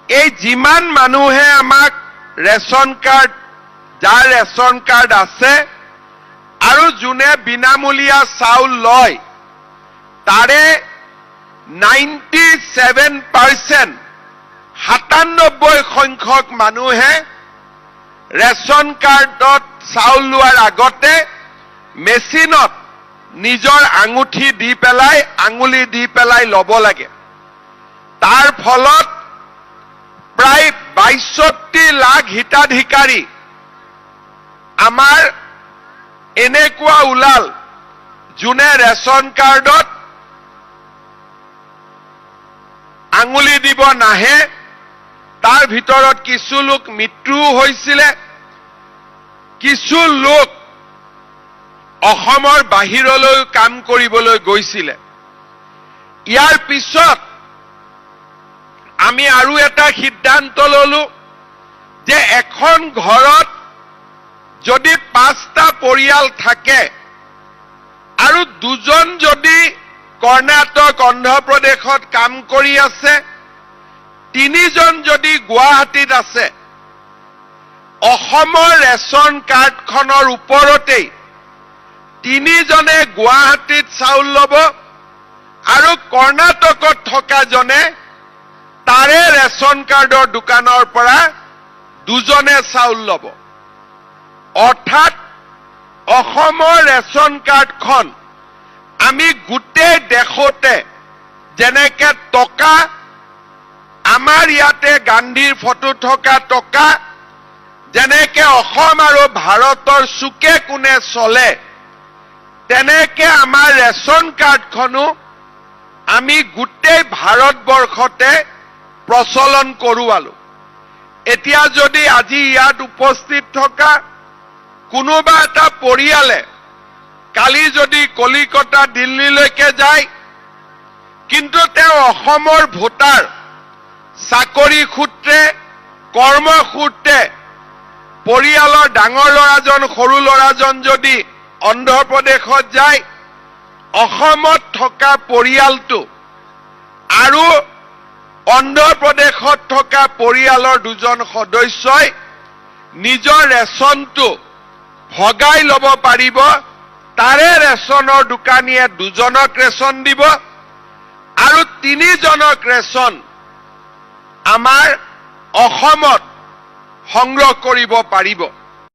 এই যিমান মানুহে আমাক ৰেচন কাৰ্ড যাৰ ৰেচন কাৰ্ড আছে আৰু যোনে বিনামূলীয়া চাউল লয় তাৰে 97% 97 সংখ্যক মানুহে ৰেচন কাৰ্ডত চাউল লোৱাৰ আগতে মেচিনত নিজৰ আঙুঠি দি পেলাই আঙুলি দি পেলাই ল'ব লাগে। তাৰ ফলত প্ৰায় ৬২ লাখ হিতাধিকাৰী আমাৰ এনেকুৱা ওলাল যোনে ৰেচন কাৰ্ডত আঙুলি দিব নাহে। তাৰ ভিতৰত কিছু লোক মৃত্যু হৈছিলে, কিছু লোক অসমৰ বাহিৰলৈ কাম কৰিবলৈ গৈছিলে। ইয়াৰ পিছত আমি আৰু এটা সিদ্ধান্ত ললো যে এখন ঘৰত যদি 5টা পৰিয়াল থাকে আৰু দুজন যদি কৰ্ণাটক অন্ধ্ৰপ্ৰদেশত কাম কৰি আছে, 3জন যদি গুৱাহাটীত আছে, অসমৰ ৰেচন কাৰ্ডখনৰ ওপৰতেই 3জনে গুৱাহাটীত চাউল ল'ব আৰু কৰ্ণাটকত থকা জনে তাৰে ৰেচন কাৰ্ডৰ দোকানৰ পৰা 2জনে চাউল ল'ব। অৰ্থাৎ অসমৰ ৰেচন কাৰ্ডখন আমি গোটেই দেশতে যেনেকে টকা আমাৰ ইয়াতে গান্ধীৰ ফটো থকা টকা যেনেকে অসম আৰু ভাৰতৰ চুকে কোণে চলে, তেনেকে আমাৰ ৰেচন কাৰ্ডখনো আমি গোটেই ভাৰতবৰ্ষতে প্ৰচলন কৰোৱালো। এতিয়া যদি আজি ইয়াত উপস্থিত থকা কোনোবা এটা পৰিয়ালে কালি যদি কলিকতা দিল্লীলৈকে যায় কিন্তু তেওঁ অসমৰ ভোটাৰ, চাকৰি সূত্ৰে কৰ্মসূত্ৰে পৰিয়ালৰ ডাঙৰ ল'ৰাজন সৰু ল'ৰাজন যদি অন্ধ্ৰপ্ৰদেশত যায়, অসমত থকা পৰিয়ালটো আৰু অন্ধ্ৰপ্ৰদেশত থকা পৰিয়ালৰ 2জন সদস্যই নিজৰ ৰেচনটো ভগাই ল'ব পাৰিব। তাৰে ৰেচনৰ দোকানীয়ে 2জনক ৰেচন দিব আৰু 3জনক ৰেচন আমাৰ অসমত সংগ্ৰহ কৰিব পাৰিব।